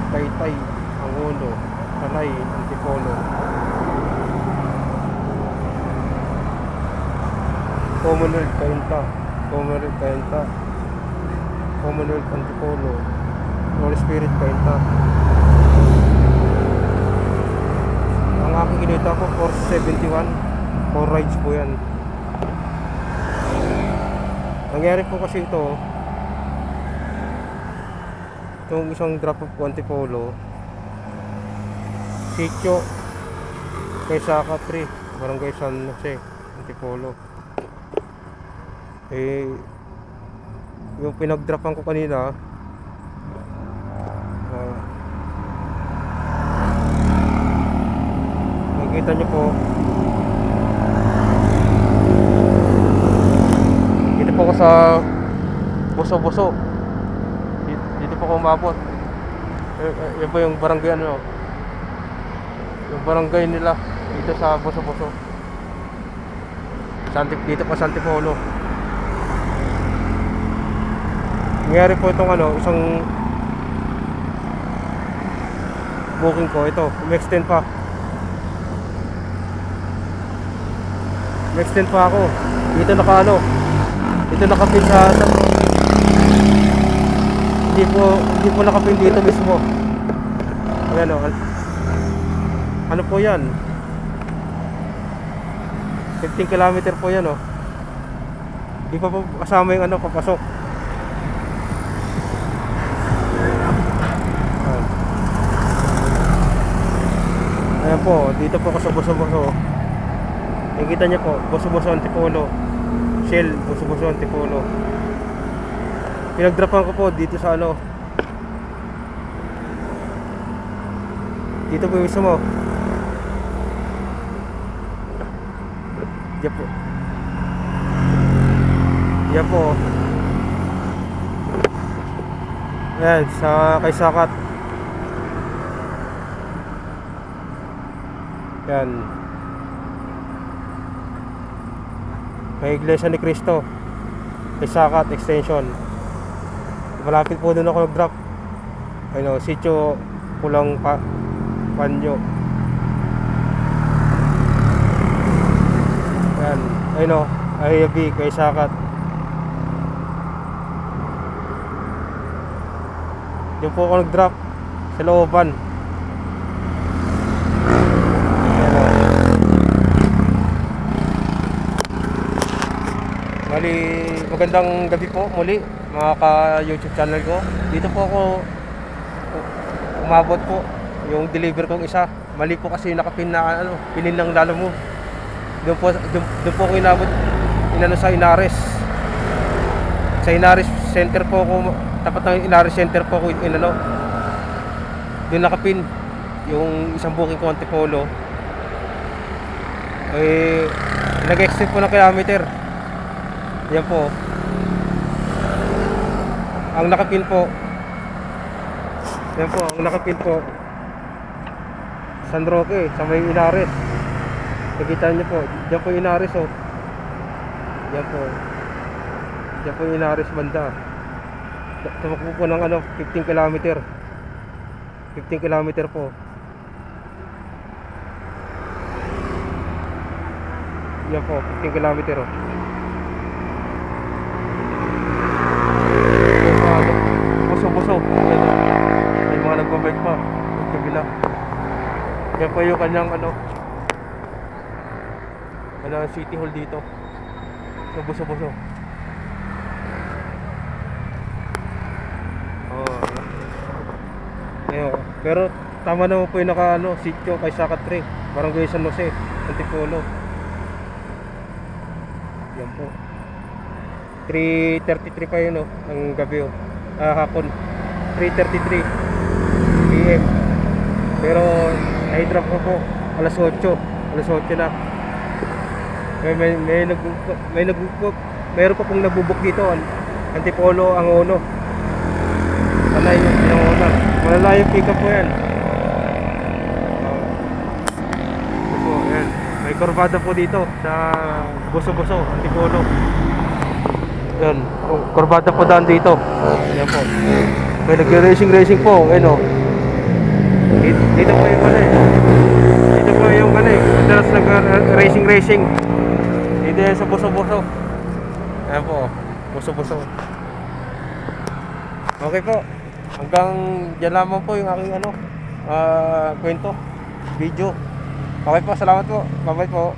Taytay, Angulo, Tanay, Antipolo. Commonwealth, Cainta, Commonwealth, Cainta, Commonwealth, Antipolo, Holy Spirit, Cainta. Ang aking kinita ko 471, 4 rides po yan. Nangyari po kasi itong isang drop of Antipolo, Sitio kay Saka 3, Barangay San Jose, Antipolo. Yung pinagdrapan ko kanina, makikita nyo po, dito po ako sa Boso-Boso. Dito po ako umabot. Yan po yung barangay yung barangay nila dito sa Boso-Boso. Dito po sa Antipolo. Nangyari po itong isang booking ko. Ito, umextend pa. Umextend pa ako. Dito dito nakapin sa hindi po nakapin dito mismo. Ayan ano po yan, 15 kilometer po yan Di pa po kasama yung papasok. Ayan po, dito po ako sa Boso-Boso. Nakikita niyo po, Boso-Boso, Antipolo, Shell, Boso-Boso, Antipolo. Pinagdrapan ko po dito sa dito po mismo. Diyan po. Diyan po. Ayan, kay Sakat. Yan. May Iglesia ni Cristo kay Sakat extension. Malapit po doon ako nag-drop. Sitio Pulang Panyo. Yan. Area B kay Sakat. Doon po ako nag-drop sa looban. Magandang gabi po muli mga ka-YouTube channel ko. Dito po ako umabot po yung deliver kong isa. Mali po kasi nakapin na pinin ng Lalamove. Doon po ako inabot sa Inares. Sa Inares Center po ako, tapat ng Inares Center po ako doon nakapin yung isang booking ko Antipolo. Nag-extend po ng kilometer. Yan po. Ang nakapin po. Yan po, ang nakapin po. San Roque, sa may Inares. Nakita niyo po, diyan po Inares Yan po. Diyan po Inares banda. Tumakbo po ng 15 kilometer. 15 kilometer po. Yan po, 15 kilometer Boso-Boso. May mga nagbabike pa sa kabila. Yan po yung kanyang City Hall dito sa Boso-Boso. Pero tama naman po yung sitio kay Saka 3, Barangay San Jose, Antipolo. Yan po. 3:33 pa yun ng gabi hapon. 3:33 PM. Pero na-drop ko po alas 8 na. Mayroon pa pong nabubuk dito Antipolo, Angono. Tanay yung pinanguna. Malalayo pick up po yan. So, yan. May kurbada po dito sa Boso-Boso, Antipolo. Yan. Kurbada po daan dito. Yan po. May nag-racing po. Dito po yung ano eh. Dito po yung ano eh. Madalas nag-racing. Dito yan sa Buso-Buso. Ayan po. Buso-Buso. Okay po. Hanggang dyan lamang po yung aking kwento. Video. Okay po. Salamat po. Bye-bye po.